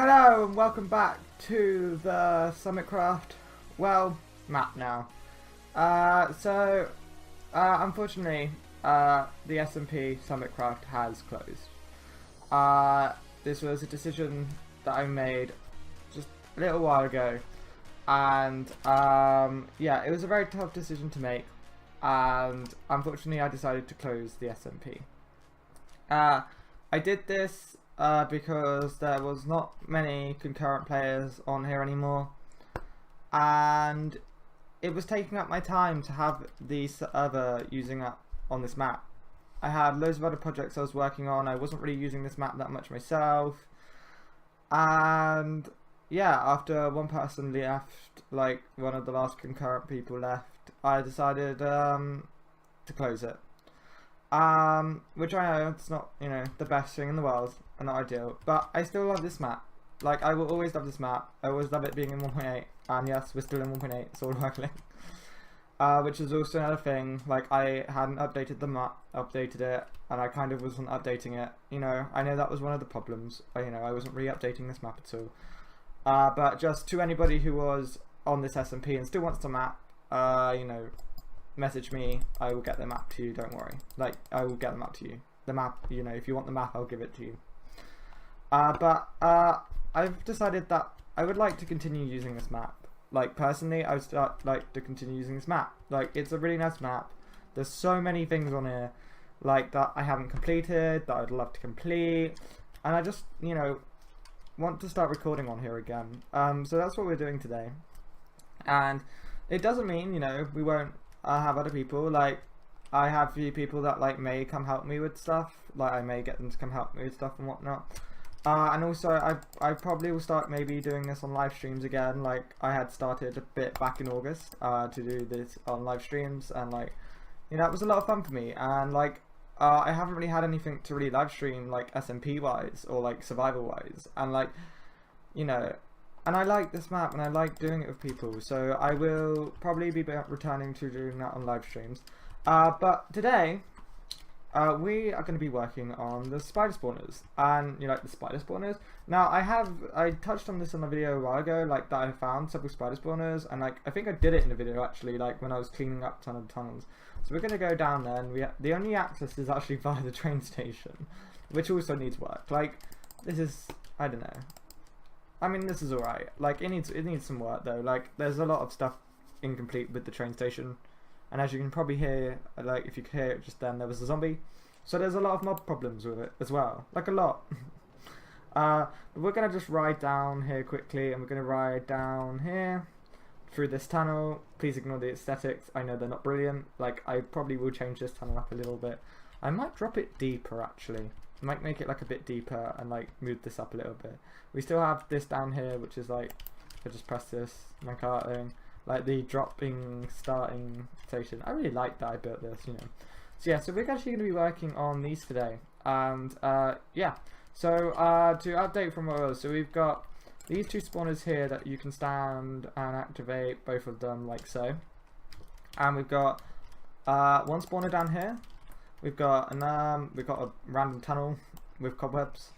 Hello and welcome back to the SummitCraft, map now. Unfortunately, the SMP SummitCraft has closed. This was a decision that I made just a little while ago, and yeah, it was a very tough decision to make, and unfortunately I decided to close the SMP. I did this because there was not many concurrent players on here anymore, and it was taking up my time to have the server using up on this map. I had loads of other projects I was working on. I wasn't really using this map that much myself, and yeah, after one person left, like one of the last concurrent people left, I decided to close it. Which I know it's not, you know, the best thing in the world, and not ideal, but I still love this map. Like, I will always love this map. I always love it being in 1.8, and yes, we're still in 1.8, so we're luckily. Which is also another thing, like, I hadn't updated the map, updated it, and I kind of wasn't updating it. You know, I know that was one of the problems. You know, I wasn't really updating this map at all. But just to anybody who was on this SMP and still wants the map, you know, message me, I will get the map to you, don't worry. Like, I will get the map to you. The map, you know, if you want the map, I'll give it to you. I've decided that I would like to continue using this map. Like, personally, I would like to continue using this map. Like, it's a really nice map. There's so many things on here, like, that I haven't completed, that I'd love to complete. And I just, you know, want to start recording on here again. So that's what we're doing today. And it doesn't mean, you know, we won't have other people. Like, I have a few people that, like, may come help me with stuff. Like, I may get them to come help me with stuff and whatnot. And also, I probably will start maybe doing this on live streams again. Like, I had started a bit back in August to do this on live streams, and, like, you know, it was a lot of fun for me. And, like, I haven't really had anything to really live stream, like, SMP wise or like survival wise, and, like, you know, and I like this map and I like doing it with people, so I will probably be returning to doing that on live streams. But today, we are going to be working on the spider spawners, and you like the spider spawners. Now, I touched on this in a video a while ago, like, that I found several spider spawners, and, like, I think I did it in a video actually, like, when I was cleaning up a ton of tunnels. So we're going to go down there, and the only access is actually via the train station, which also needs work. Like, this is, I don't know. I mean, this is alright. Like, it needs some work though. Like, there's a lot of stuff incomplete with the train station. And as you can probably hear, like, if you could hear it just then, there was a zombie. So there's a lot of mob problems with it as well. Like, a lot. But we're going to just ride down here quickly, and we're going to ride down here through this tunnel. Please ignore the aesthetics. I know they're not brilliant. Like, I probably will change this tunnel up a little bit. I might drop it deeper, actually. I might make it, like, a bit deeper and, like, move this up a little bit. We still have this down here, which is, like, I just press this, my cart thing. Like, the dropping starting station. I really like that I built this, you know. So yeah, so we're actually going to be working on these today. And yeah, so to update from what it was, so we've got these two spawners here that you can stand and activate both of them like so. And we've got one spawner down here. We've got a random tunnel with cobwebs.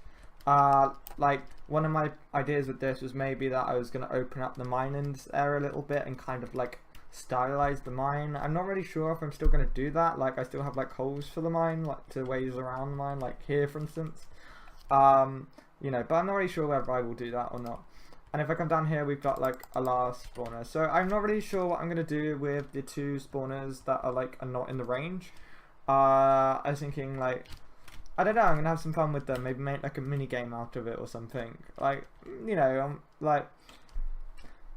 Like, one of my ideas with this was maybe that I was going to open up the mining area a little bit and kind of, like, stylize the mine. I'm not really sure if I'm still going to do that. Like, I still have, like, holes for the mine, like, to ways around the mine, like here, for instance. You know, but I'm not really sure whether I will do that or not. And if I come down here, we've got, like, a last spawner. So I'm not really sure what I'm going to do with the two spawners that are, like, are not in the range. I was thinking, like, I don't know, I'm going to have some fun with them, maybe make, like, a mini game out of it or something. Like, you know, I'm, like,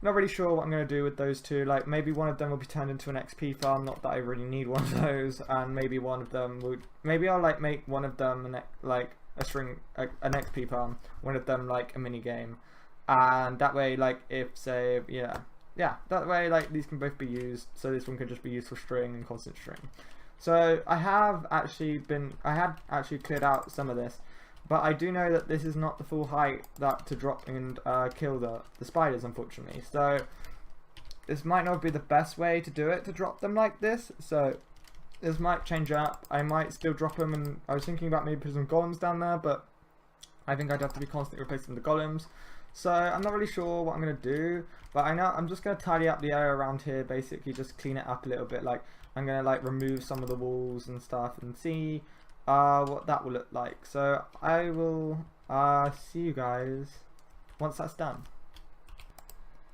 not really sure what I'm going to do with those two. Like, maybe one of them will be turned into an XP farm, not that I really need one of those, and maybe one of them would, maybe I'll, like, make one of them, an XP farm, one of them, like, a mini game. And that way, like, if, say, yeah, that way, like, these can both be used, so this one could just be used for string and constant string. So I had actually cleared out some of this, but I do know that this is not the full height that to drop and kill the spiders, unfortunately. So this might not be the best way to do it, to drop them like this. So this might change up. I might still drop them, and I was thinking about maybe putting some golems down there, but I think I'd have to be constantly replacing the golems. So I'm not really sure what I'm going to do, but I know I'm just going to tidy up the area around here, basically just clean it up a little bit. Like I'm going to like remove some of the walls and stuff and see what that will look like. So I will see you guys once that's done.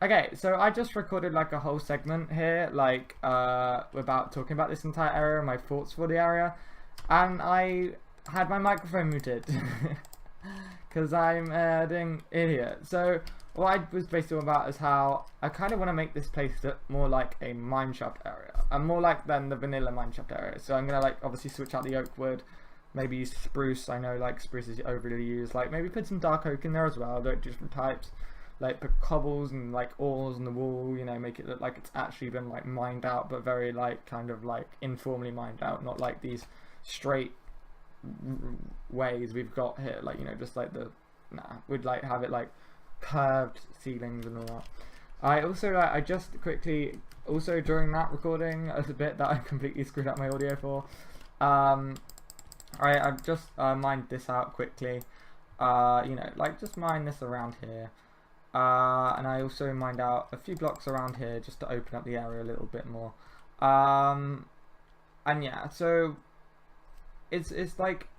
Okay, so I just recorded like a whole segment here, like about talking about this entire area, my thoughts for the area, and I had my microphone muted because I'm doing idiot. So what I was basically about is how I kind of want to make this place look more like a mineshaft area, and more like than the vanilla mineshaft area. So I'm gonna like obviously switch out the oak wood, maybe use spruce. I know like spruce is overly used. Like maybe put some dark oak in there as well, like different types. Like put cobbles and like ores on the wall, you know, make it look like it's actually been like mined out, but very like kind of like informally mined out, not like these straight ways we've got here, like, you know, just like the we'd like have it like curved ceilings and all that. I also I just quickly also during that recording a bit that I completely screwed up my audio for, I've just mined this out quickly, you know, like just mine this around here. And I also mined out a few blocks around here just to open up the area a little bit more. And yeah, so it's like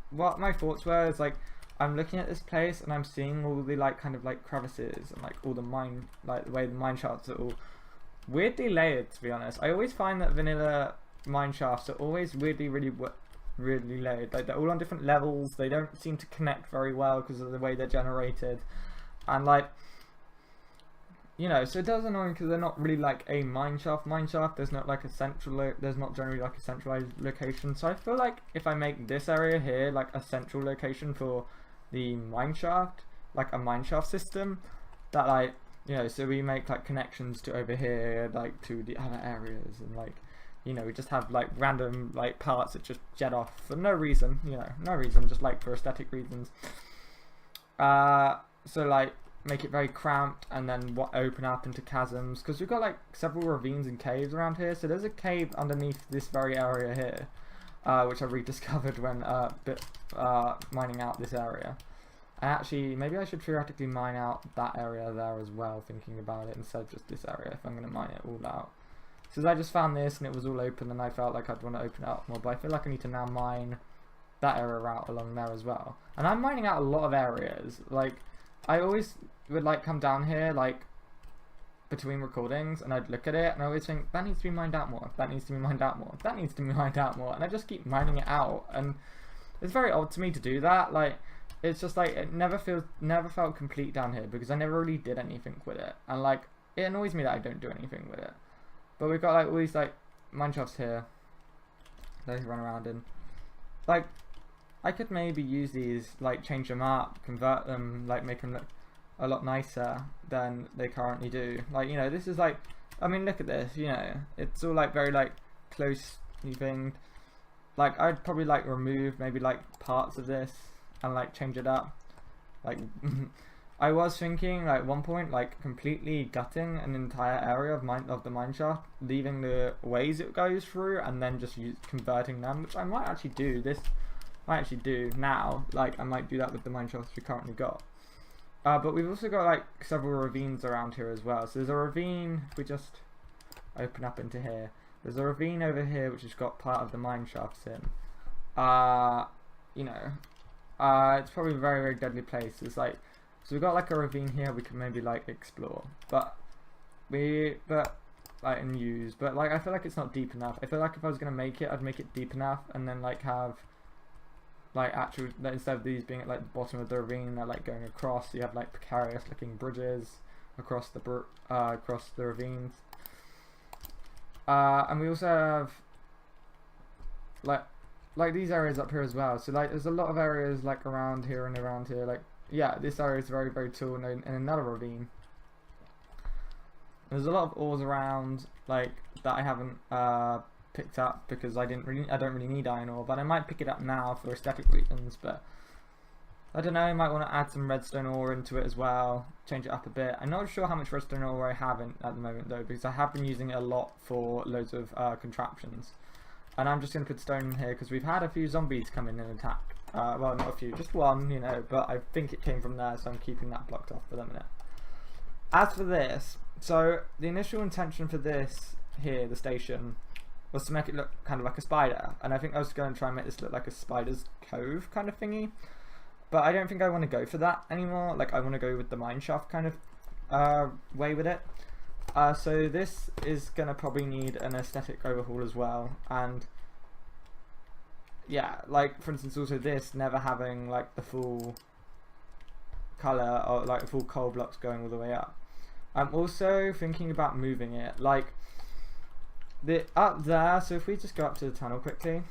what my thoughts were is like I'm looking at this place and I'm seeing all the like kind of like crevices and like all the the way the mine shafts are all weirdly layered, to be honest. I always find that vanilla mine shafts are always really layered, like they're all on different levels. They don't seem to connect very well because of the way they're generated, and like, you know, so it does annoy me because they're not really like a mineshaft. There's not like a there's not generally like a centralized location. So I feel like if I make this area here like a central location for the mineshaft, like a mineshaft system, that like, you know, so we make like connections to over here, like to the other areas, and like, you know, we just have like random like parts that just jet off for no reason, you know, no reason, just like for aesthetic reasons. So like make it very cramped and then open up into chasms, because we've got like several ravines and caves around here. So there's a cave underneath this very area here, which I rediscovered when mining out this area. And actually, maybe I should theoretically mine out that area there as well, thinking about it, instead of just this area, if I'm going to mine it all out. Because I just found this and it was all open and I felt like I'd want to open it up more, but I feel like I need to now mine that area out along there as well. And I'm mining out a lot of areas. Like, I always would like come down here like between recordings and I'd look at it and I always think, that needs to be mined out more, that needs to be mined out more, that needs to be mined out more, and I just keep mining it out. And it's very odd to me to do that. Like, it's just like, it never felt complete down here because I never really did anything with it. And like, it annoys me that I don't do anything with it. But we've got like all these like mineshafts here that you run around in. Like, I could maybe use these, like change them up, convert them, like make them look a lot nicer than they currently do. Like, you know, this is like, I mean, look at this, you know, it's all like very like closely thinged. Like, I'd probably like remove maybe like parts of this and like change it up. Like, I was thinking like at one point like completely gutting an entire area of the mineshaft, leaving the ways it goes through and then just converting them, which I might actually do. Now. Like, I might do that with the mineshafts we currently got. But we've also got like several ravines around here as well. So there's a ravine, if we just open up into here, there's a ravine over here which has got part of the mineshafts in. You know, it's probably a very deadly place. It's like, so we've got like a ravine here we can maybe like explore, but and use, but like I feel like it's not deep enough. I feel like if I was gonna make it, I'd make it deep enough and then like have like actual, like, instead of these being at like the bottom of the ravine, they're like going across, you have like precarious looking bridges across the ravines. And we also have like these areas up here as well. So like there's a lot of areas like around here and around here. Like, yeah, this area is very tall and another ravine. There's a lot of ores around like that I haven't picked up because I don't really need iron ore, but I might pick it up now for aesthetic reasons. But I don't know, I might want to add some redstone ore into it as well, change it up a bit. I'm not sure how much redstone ore I have at the moment though, because I have been using it a lot for loads of contraptions. And I'm just going to put stone in here because we've had a few zombies come in and attack. Well, not a few, just one, you know, but I think it came from there, so I'm keeping that blocked off for the minute. As for this, so the initial intention for this here, the station, was to make it look kind of like a spider. And I think I was going to try and make this look like a spider's cove kind of thingy. But I don't think I want to go for that anymore. Like, I want to go with the mineshaft kind of way with it. So this is going to probably need an aesthetic overhaul as well. And yeah, like for instance also this never having like the full colour or like the full coal blocks going all the way up. I'm also thinking about moving it like up there. So if we just go up to the tunnel quickly,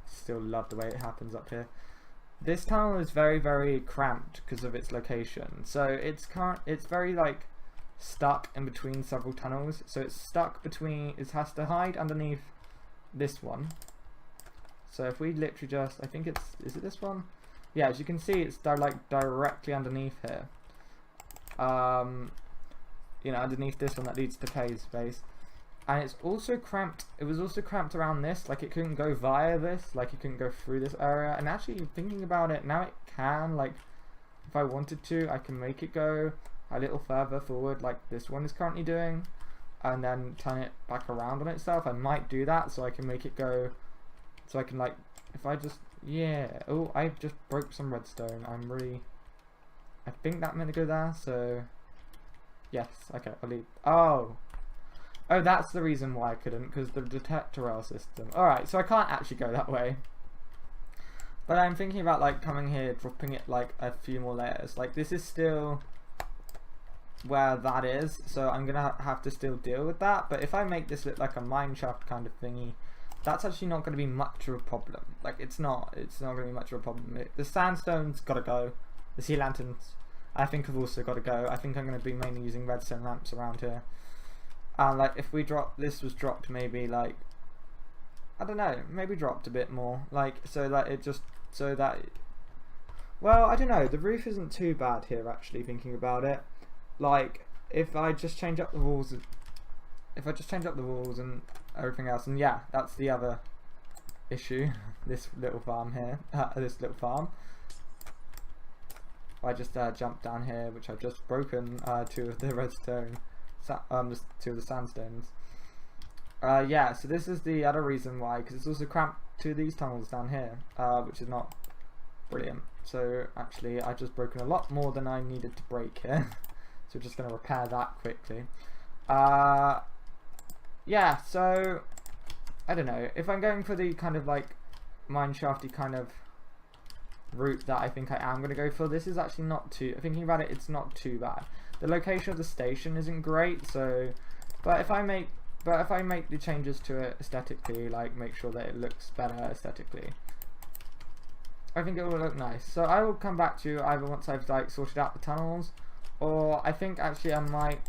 still love the way it happens up here. This tunnel is very, very cramped because of its location. So it's very like stuck in between several tunnels. So it's stuck between, it has to hide underneath this one. So if we literally just, I think it's, is it this one? Yeah, as you can see, it's like directly underneath here. You know, underneath this one that leads to Pay's space. And it's also cramped, it was also cramped around this, like it couldn't go via this, like it couldn't go through this area. And actually thinking about it, now it can, like if I wanted to, I can make it go a little further forward like this one is currently doing, and then turn it back around on itself. I might do that so I can make it go, so I can like, if I just, yeah, oh, I just broke some redstone. I think that meant to go there, so yes, okay, I'll leave. Oh, that's the reason why I couldn't, because the detector rail system. Alright, so I can't actually go that way. But I'm thinking about like coming here, dropping it like a few more layers. Like this is still where that is, so I'm gonna have to still deal with that. But if I make this look like a mineshaft kind of thingy, that's actually not going to be much of a problem. Like it's not going to be much of a problem. The sandstone's got to go. The sea lanterns, I think, have also got to go. I think I'm going to be mainly using redstone lamps around here. And like if we drop, this was dropped maybe like, I don't know, maybe dropped a bit more, like so that it just, so that, well, I don't know, the roof isn't too bad here actually thinking about it. Like if I just change up the walls, and everything else, and yeah, that's the other issue, this little farm here, this little farm. I just jumped down here, which I've just broken 2 of the redstone, just 2 of the sandstones. Yeah, so this is the other reason why, because it's also cramped to these tunnels down here, which is not brilliant. So actually I've just broken a lot more than I needed to break here. So we're just going to repair that quickly. Yeah, so I don't know, if I'm going for the kind of like mineshafty kind of route that I think I am going to go for, this is actually not too, thinking about it, it's not too bad. The location of the station isn't great, so, but if I make the changes to it aesthetically, like make sure that it looks better aesthetically, I think it will look nice. So I will come back to you either once I've like sorted out the tunnels, or I think actually I might,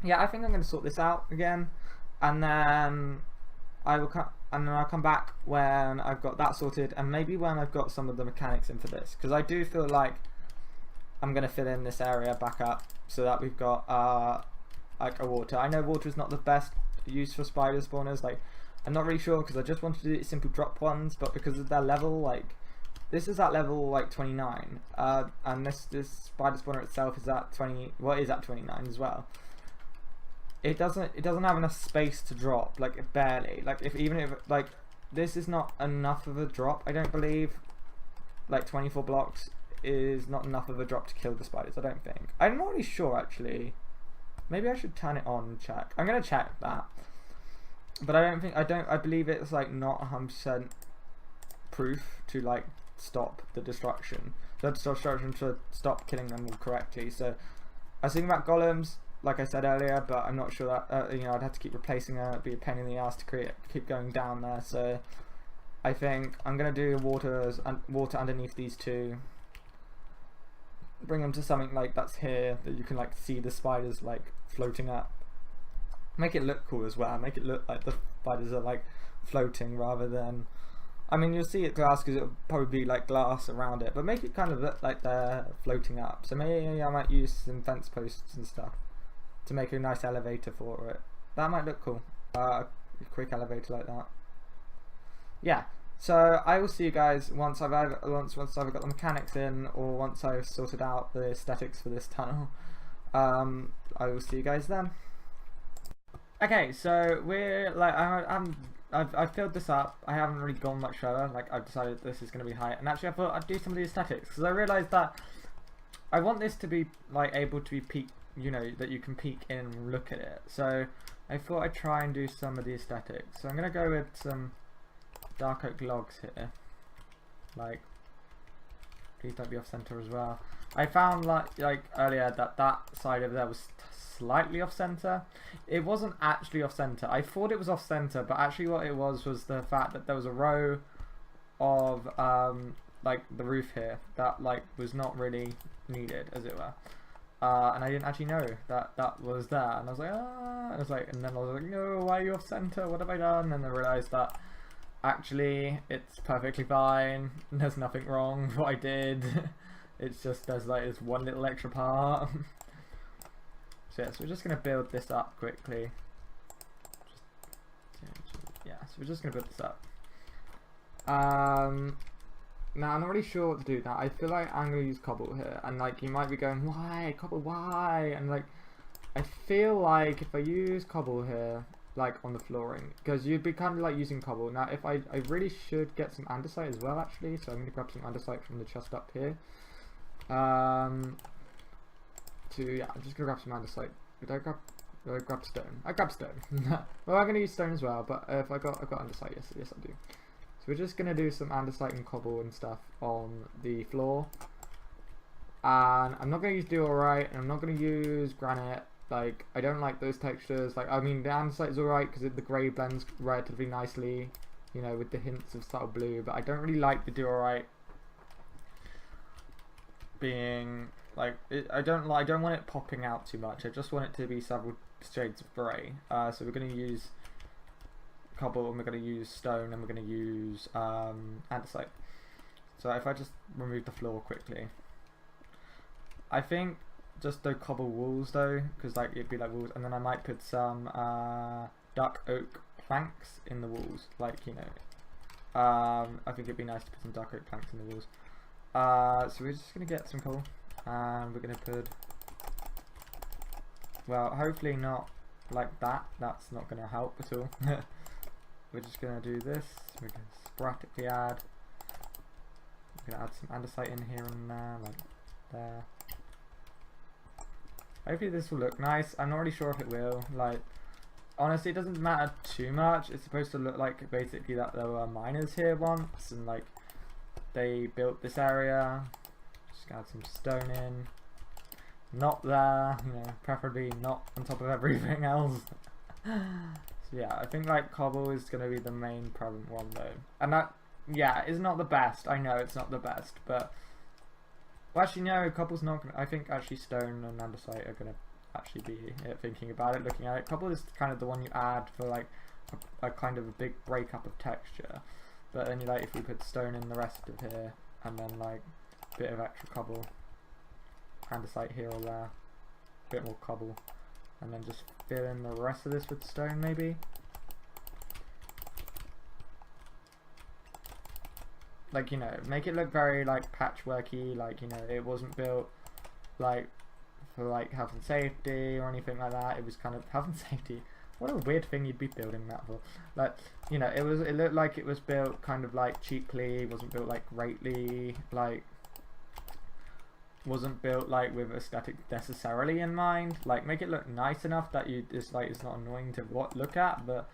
yeah, I think I'm going to sort this out again, and then I'll come back when I've got that sorted, and maybe when I've got some of the mechanics in for this, because I do feel like I'm going to fill in this area back up so that we've got like a water. I know water is not the best use for spider spawners, like I'm not really sure, because I just wanted to do simple drop ones, but because of their level, like this is at level like 29, and this spider spawner itself is at 20, well, is at 29 as well. It doesn't have enough space to drop, like barely, like even if like this is not enough of a drop, I don't believe, like 24 blocks is not enough of a drop to kill the spiders, I don't think. I'm not really sure actually. Maybe I should turn it on and check. I'm gonna check that, but I believe it's like not 100% proof to like stop the destruction. The destruction to stop killing them all correctly. So I was thinking about golems, like I said earlier, but I'm not sure that you know, I'd have to keep replacing them. It'd be a pain in the ass to keep going down there. So I think I'm gonna do water underneath these 2. Bring them to something like that's here, that you can like see the spiders like floating up. Make it look cool as well. Make it look like the spiders are like floating rather than, I mean, you'll see it glass because it'll probably be like glass around it, but make it kind of look like they're floating up. So maybe I might use some fence posts and stuff to make a nice elevator for it. That might look cool. quick elevator like that. Yeah. So I will see you guys once I've either got the mechanics in, or once I've sorted out the aesthetics for this tunnel. I will see you guys then. Okay, so we're like I've filled this up. I haven't really gone much further. Like I've decided this is going to be height, and actually I thought I'd do some of the aesthetics because I realised that I want this to be like able to be peek, you know, that you can peek in and look at it. So I thought I'd try and do some of the aesthetics. So I'm going to go with some dark oak logs here. Like, please don't be off center as well. I found like earlier that side over there was slightly off center. It wasn't actually off center. I thought it was off center, but actually what it was the fact that there was a row of like the roof here that like was not really needed, as it were. And I didn't actually know that was there, and I was like, ah, and then I was like, no, why are you off center? What have I done? And I realized that actually it's perfectly fine. There's nothing wrong with what I did. It's just there's like this one little extra part. So yeah, so we're just gonna build this up quickly. Yeah, so we're just gonna build this up. Now I'm not really sure what to do now. I feel like I'm gonna use cobble here, and like you might be going, why cobble? Why? And like I feel like if I use cobble here, like on the flooring, because you'd be kind of like using cobble. Now if I really should get some andesite as well, actually. So I'm gonna grab some andesite from the chest up here. Yeah, I'm just gonna grab some andesite. Did I grab stone? I grabbed stone. Well, I'm gonna use stone as well, but if I've got andesite, yes I do. So we're just gonna do some andesite and cobble and stuff on the floor. And I'm not gonna use diorite, and I'm not gonna use granite. Like, I don't like those textures. Like, I mean, the andesite is alright because the grey blends relatively nicely, you know, with the hints of subtle blue. But I don't really like the diorite being like I don't want it popping out too much. I just want it to be several shades of grey. So we're going to use cobble, and we're going to use stone, and we're going to use andesite. So if I just remove the floor quickly, I think just the cobble walls though, because like it'd be like walls, and then I might put some dark oak planks in the walls, like, you know. I think it'd be nice to put some dark oak planks in the walls. So we're just going to get some coal, and we're going to put, well, hopefully not like that. That's not going to help at all. We're just going to do this. We're going to sporadically add. We're going to add some andesite in here and there, like there. Hopefully this will look nice. I'm not really sure if it will. Like, honestly, it doesn't matter too much. It's supposed to look like basically that there were miners here once, and like they built this area. Just add some stone in. Not there, you know, preferably not on top of everything else. So yeah, I think like cobble is going to be the main prevalent one though. And that, yeah, is not the best. I know it's not the best, but well, actually no, cobble's not going to, I think actually stone and andesite are going to actually be thinking about it, looking at it. Cobble is kind of the one you add for like a kind of a big breakup of texture. But then you like, if we put stone in the rest of here, and then like a bit of extra cobble, andesite here or there, a bit more cobble, and then just fill in the rest of this with stone maybe. Like, you know, make it look very like patchworky, like, you know, it wasn't built like for like health and safety or anything like that. It was kind of health and safety. What a weird thing you'd be building that for. Like, you know, it looked like it was built kind of like cheaply, wasn't built like greatly, like wasn't built like with aesthetic necessarily in mind. Like, make it look nice enough that you it's like it's not annoying to look at, but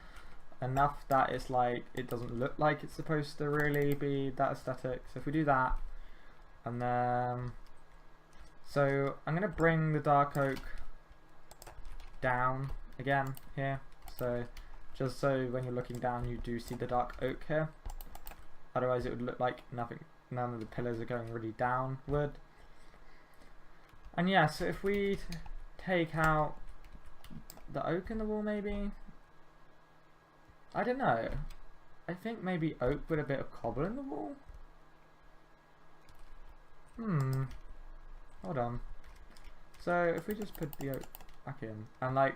enough that it's like it doesn't look like it's supposed to really be that aesthetic. So if we do that, and then so I'm gonna bring the dark oak down again here, so just so when you're looking down you do see the dark oak here. Otherwise it would look like none of the pillars are going really downward. And yeah, so if we take out the oak in the wall, maybe, I don't know, I think maybe oak with a bit of cobble in the wall. Hold on. So if we just put the oak back in, and like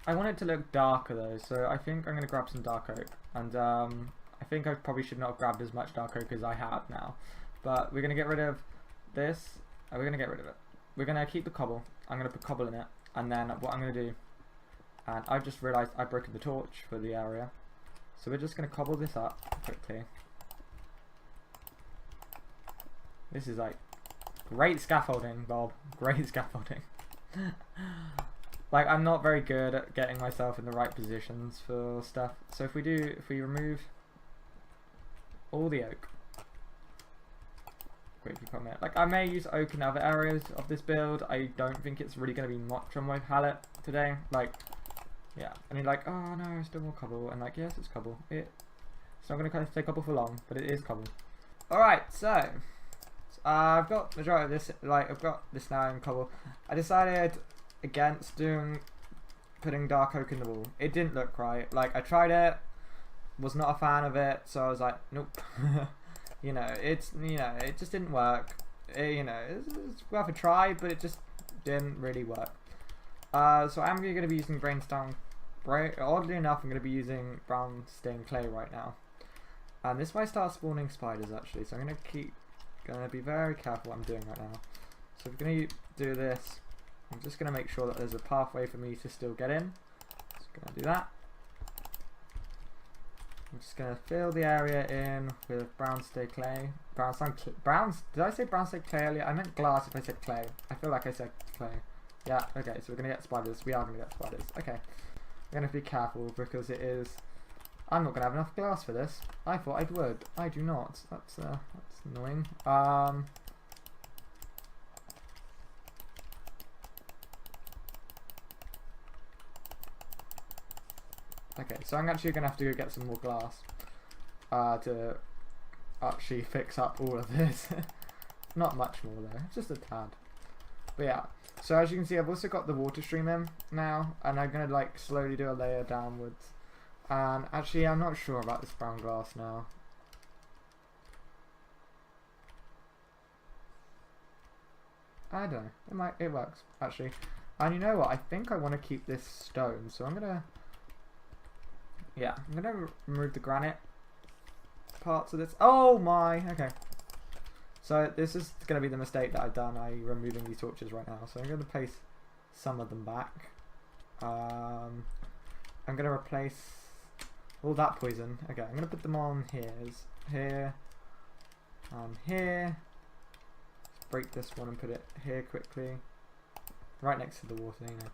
I want it to look darker though, so I think I'm going to grab some dark oak. And I think I probably should not have grabbed as much dark oak as I have now. But we're going to get rid of this. We're going to get rid of it. We're going to keep the cobble. I'm going to put cobble in it. And then what I'm going to do, and I've just realised I've broken the torch for the area. So we're just going to cobble this up quickly. This is like great scaffolding, Bob. Great scaffolding. Like, I'm not very good at getting myself in the right positions for stuff. So if we remove all the oak, quickly put it. Like, I may use oak in other areas of this build. I don't think it's really going to be much on my palette today. Like, yeah. And you're like, oh no, still more cobble. And like, yes, it's cobble. It's not going to stay cobble for long, but it is cobble. Alright, so I've got majority of this. Like, I've got this now in cobble. I decided against putting dark oak in the wall. It didn't look right. Like, I tried it, was not a fan of it, so I was like, nope. You know, it just didn't work. It's worth a try, but it just didn't really work. So I'm going to be using Brainstorm. Oddly enough, I'm going to be using brown stained clay right now, and this might start spawning spiders actually. So I'm going to be very careful what I'm doing right now. So we're going to do this. I'm just going to make sure that there's a pathway for me to still get in. Just going to do that. I'm just going to fill the area in with brown stained clay. Did I say brown stained clay earlier? I meant glass if I said clay. I feel like I said clay. Yeah, okay, so we're going to get spiders. We are going to get spiders. Okay. I'm going to be careful because it is... I'm not going to have enough glass for this. I thought I would. I do not. That's annoying. Okay, so I'm actually going to have to go get some more glass to actually fix up all of this. Not much more though, just a tad. But yeah, so as you can see, I've also got the water stream in now, and I'm going to like slowly do a layer downwards. And actually, I'm not sure about this brown glass now. I don't know, it works actually. And you know what, I think I want to keep this stone, so I'm going to... Yeah, I'm going to remove the granite parts of this. Oh my, okay. So this is going to be the mistake that I've done, removing these torches right now. So I'm going to place some of them back. I'm going to replace all that poison. Okay, I'm going to put them on here and here. Let's break this one and put it here quickly. Right next to the water, you know.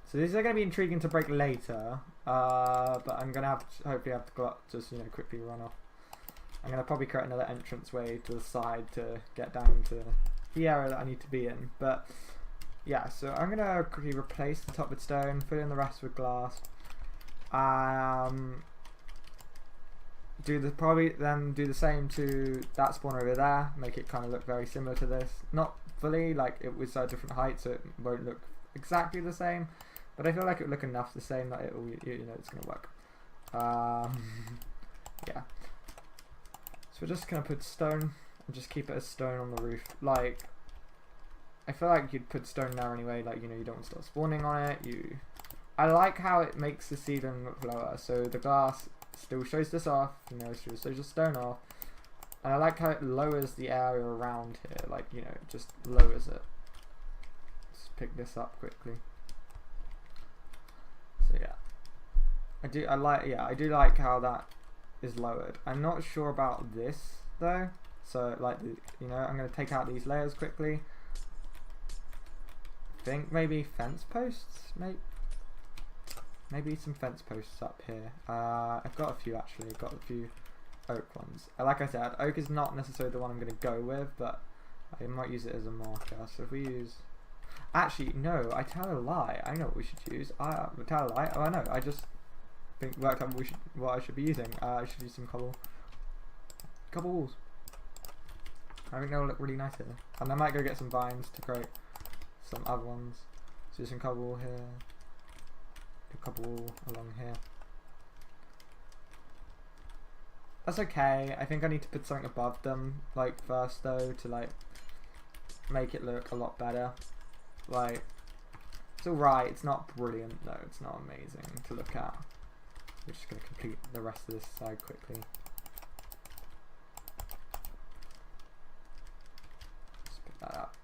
So these are going to be intriguing to break later, but I'm going to hopefully have to just, quickly run off. I'm going to probably create another entrance way to the side to get down into the area that I need to be in. But yeah, so I'm going to quickly replace the top with stone, fill in the rest with glass. Probably then do the same to that spawner over there, make it kind of look very similar to this. Not fully, like it was at a different height, so it won't look exactly the same. But I feel like it would look enough the same that it will, it's going to work. Yeah. So we're just going to put stone and just keep it as stone on the roof. Like, I feel like you'd put stone there anyway, like, you don't want to start spawning on it. I like how it makes the ceiling look lower, so the glass still shows this off, still shows the stone off. And I like how it lowers the area around here, like, it just lowers it. Let's pick this up quickly. So yeah, I do like how that is lowered. I'm not sure about this though, so like I'm going to take out these layers quickly. I think maybe fence posts, maybe some fence posts up here. I've got a few actually. I've got a few oak ones. Like I said, oak is not necessarily the one I'm going to go with, but I might use it as a marker. So if we use... Actually, no, I tell a lie. I know what we should use. I tell a lie. Oh, I know. I just worked out what I should be using. I should use some cobble walls. I think they'll look really nice here. And I might go get some vines to create some other ones. So do some cobble here. Do cobble along here. That's okay. I think I need to put something above them, like first though, to like make it look a lot better. Like, It's alright. It's not brilliant though. It's not amazing to look at. We're just going to complete the rest of this side quickly. Just pick that up.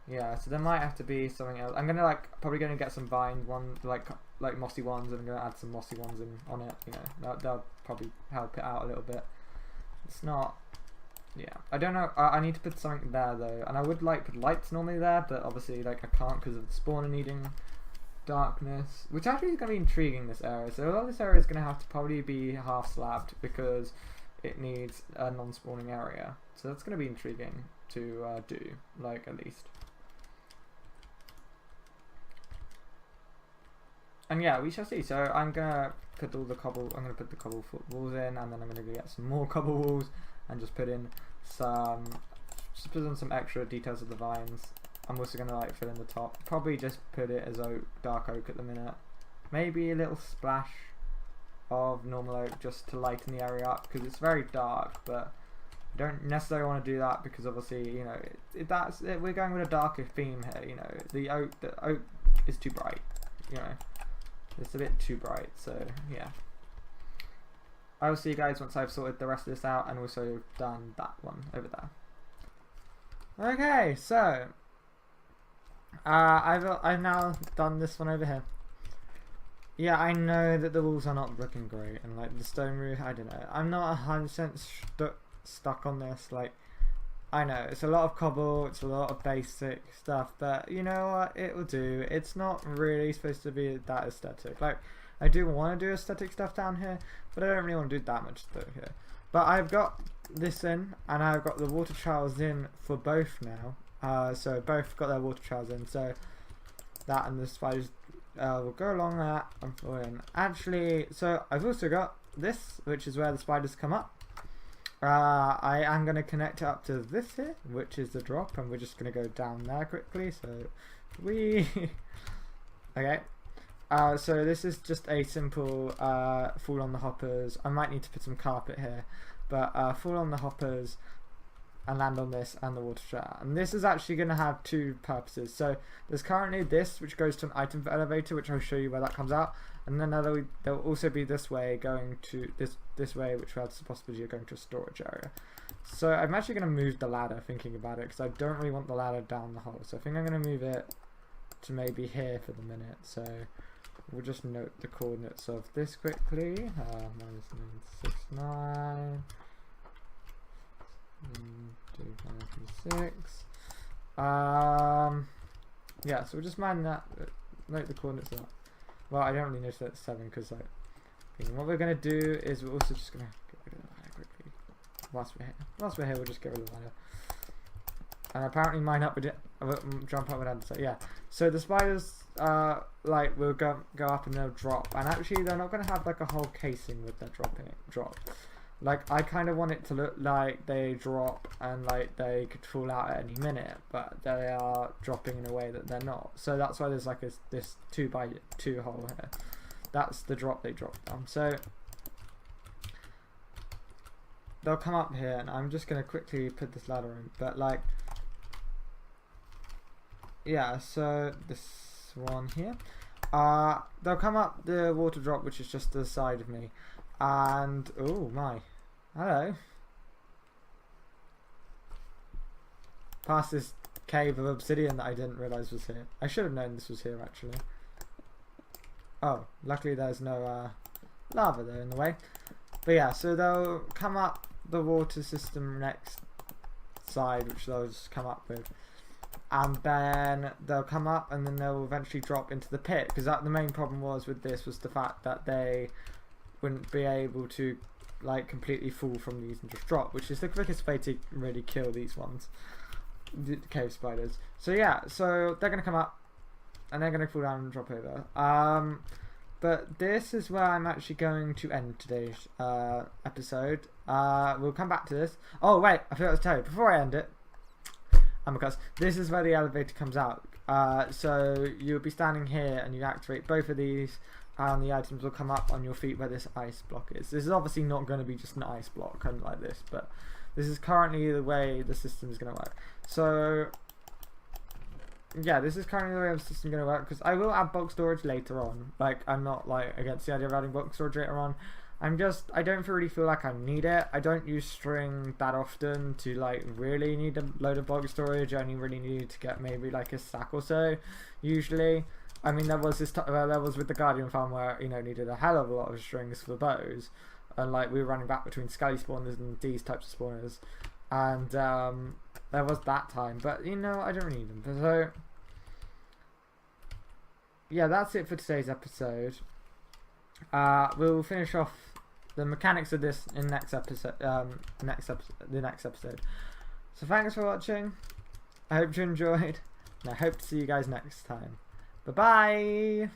Yeah, so there might have to be something else. I'm gonna probably gonna get some vined ones, like mossy ones, and I'm gonna add some mossy ones in on it. You know, that'll probably help it out a little bit. It's not. Yeah, I don't know. I need to put something there though, and I would put lights normally there, but obviously I can't because of the spawner needing darkness, which actually is gonna be intriguing, this area. So a lot of this area is gonna have to probably be half slabbed because it needs a non-spawning area. So that's gonna be intriguing to do, at least. And yeah, we shall see. So I'm gonna put all the cobble. I'm gonna put the cobble walls in, and then I'm gonna go get some more cobble walls and just put in some, some extra details of the vines. I'm also gonna fill in the top. Probably just put it as oak, dark oak at the minute. Maybe a little splash of normal oak just to lighten the area up because it's very dark. But I don't necessarily want to do that because obviously we're going with a darker theme here. You know, the oak is too bright. You know. It's a bit too bright, so yeah. I will see you guys once I've sorted the rest of this out and also done that one over there. Okay, so I've now done this one over here. Yeah, I know that the walls are not looking great, and the stone roof, I don't know. I'm not 100% stuck on this. I know it's a lot of cobble, it's a lot of basic stuff, but you know what, it will do. It's not really supposed to be that aesthetic. I do want to do aesthetic stuff down here, but I don't really want to do that much stuff here. But I've got this in, and I've got the water trials in for both now. So both got their water trials in, so that and the spiders will go along that and fill in. Actually, so I've also got this, which is where the spiders come up. I am going to connect it up to this here, which is the drop, and we're just going to go down there quickly. So okay. So this is just a simple fall on the hoppers. I might need to put some carpet here, but fall on the hoppers and land on this and the water shower. And this is actually going to have two purposes. So there's currently this, which goes to an item elevator, which I'll show you where that comes out. And then there'll also be this way going to this way, which has the possibility of going to a storage area. So I'm actually going to move the ladder, thinking about it, because I don't really want the ladder down the hole. So I think I'm going to move it to maybe here for the minute. So we'll just note the coordinates of this quickly. -969. 2536. Yeah, so we'll just mind that. Note the coordinates of that. Well, I don't really notice that it's 7 because what we're going to do is we're also just going to get rid of the ladder quickly. Whilst we're here, we'll just get rid of the ladder. And apparently mine up with it. Jump up with that. So yeah. So the spiders will go up and they'll drop. And actually they're not going to have a whole casing with their drop. I kind of want it to look like they drop and they could fall out at any minute, but they are dropping in a way that they're not. So that's why there's this 2x2 hole here. That's the drop they drop down. So they'll come up here, and I'm just going to quickly put this ladder in. But yeah, so this one here. They'll come up the water drop, which is just to the side of me. And oh my, hello. Past this cave of obsidian that I didn't realise was here. I should have known this was here actually. Oh, luckily there's no lava there in the way. But yeah, so they'll come up the water system next side, which they'll just come up with. And then they'll come up and then they'll eventually drop into the pit. Because the main problem was with this was the fact that they wouldn't be able to completely fall from these and just drop, which is the quickest way to really kill these ones, the cave spiders. So yeah, so they're going to come up and they're going to fall down and drop over. But this is where I'm actually going to end today's episode. We'll come back to this. Oh wait, I forgot to tell you before I end it, because this is where the elevator comes out. So you'll be standing here and you activate both of these, and the items will come up on your feet where this ice block is. This is obviously not going to be just an ice block kind of like this, but this is currently the way the system is going to work. So yeah, this is currently the way the system going to work, because I will add bulk storage later on. Like, I'm not like against the idea of adding bulk storage later on. I don't really feel like I need it. I don't use string that often to like really need a load of bulk storage. I only really need to get maybe like a stack or so usually. I mean, there was there was with the Guardian farm where, you know, needed a hell of a lot of strings for bows, and like we were running back between Skelly spawners and these types of spawners, and there was that time, but you know, I don't really need them. So yeah, that's it for today's episode. We'll finish off the mechanics of this in the next episode. So thanks for watching. I hope you enjoyed, and I hope to see you guys next time. Bye bye.